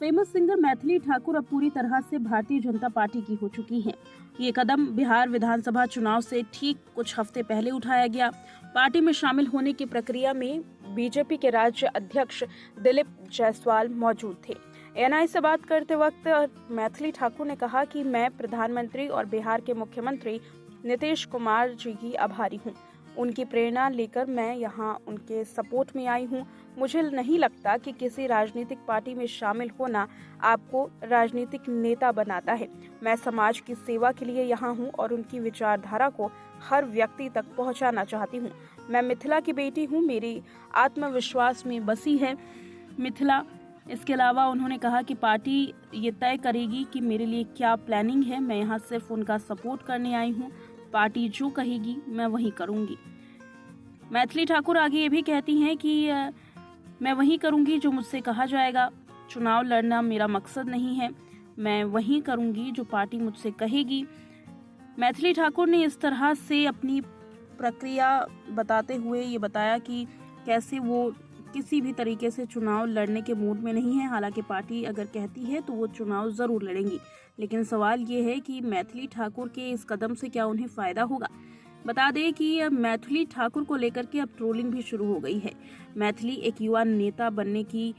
Famous singer Maithili Thakur अब पूरी तरह से भारतीय जनता पार्टी की हो चुकी हैं। ये कदम बिहार विधानसभा चुनाव से ठीक कुछ हफ्ते पहले उठाया गया। पार्टी में शामिल होने की प्रक्रिया में बीजेपी के राज्य अध्यक्ष दिलीप जायसवाल मौजूद थे। एएनआई से बात करते वक्त मैथिली ठाकुर ने कहा कि मैं प्रधानमंत्री और बिहार के मुख्यमंत्री नीतीश कुमार जी की आभारी हूँ। उनकी प्रेरणा लेकर मैं यहाँ उनके सपोर्ट में आई हूँ। मुझे नहीं लगता कि किसी राजनीतिक पार्टी में शामिल होना आपको राजनीतिक नेता बनाता है। मैं समाज की सेवा के लिए यहाँ हूँ और उनकी विचारधारा को हर व्यक्ति तक पहुँचाना चाहती हूँ। मैं मिथिला की बेटी हूँ, मेरी आत्मविश्वास में बसी है मिथिला। इसके अलावा उन्होंने कहा कि पार्टी ये तय करेगी कि मेरे लिए क्या प्लानिंग है। मैं यहाँ सिर्फ उनका सपोर्ट करने आई हूँ। पार्टी जो कहेगी मैं वही करूँगी। मैथिली ठाकुर आगे ये भी कहती हैं कि मैं वही करूँगी जो मुझसे कहा जाएगा। चुनाव लड़ना मेरा मकसद नहीं है। मैं वही करूँगी जो पार्टी मुझसे कहेगी। मैथिली ठाकुर ने इस तरह से अपनी प्रक्रिया बताते हुए ये बताया कि कैसे वो किसी भी तरीके से चुनाव लड़ने के मूड में नहीं है। हालांकि पार्टी अगर कहती है तो वो चुनाव जरूर लड़ेंगी, लेकिन सवाल ये है कि मैथिली ठाकुर के इस कदम से क्या उन्हें फायदा होगा। बता दें कि मैथिली ठाकुर को लेकर के अब ट्रोलिंग भी शुरू हो गई है। मैथिली एक युवा नेता बनने की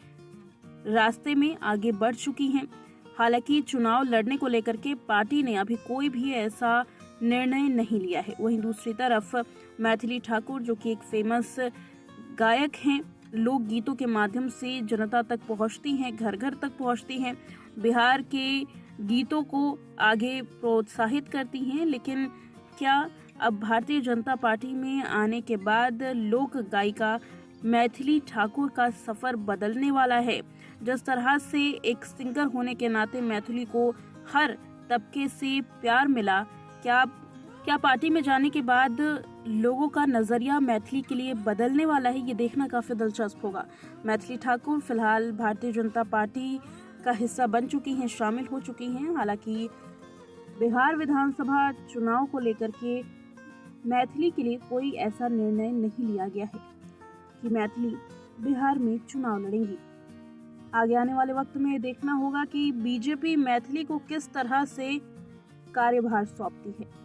रास्ते में आगे बढ़ चुकी हैं। हालांकि चुनाव लड़ने को लेकर के पार्टी ने अभी कोई भी ऐसा निर्णय नहीं लिया है। वहीं दूसरी तरफ मैथिली ठाकुर, जो कि एक फेमस गायक हैं, लोक गीतों के माध्यम से जनता तक पहुंचती हैं, घर घर तक पहुंचती हैं, बिहार के गीतों को आगे प्रोत्साहित करती हैं। लेकिन क्या अब भारतीय जनता पार्टी में आने के बाद लोक गायिका मैथिली ठाकुर का सफर बदलने वाला है? जिस तरह से एक सिंगर होने के नाते मैथिली को हर तबके से प्यार मिला, क्या पार्टी में जाने के बाद लोगों का नजरिया मैथिली के लिए बदलने वाला है? ये देखना काफी दिलचस्प होगा। मैथिली ठाकुर फिलहाल भारतीय जनता पार्टी का हिस्सा बन चुकी हैं, शामिल हो चुकी हैं। हालांकि बिहार विधानसभा चुनाव को लेकर के मैथिली के लिए कोई ऐसा निर्णय नहीं लिया गया है कि मैथिली बिहार में चुनाव लड़ेंगी। आगे आने वाले वक्त में देखना होगा कि बीजेपी मैथिली को किस तरह से कार्यभार सौंपती है।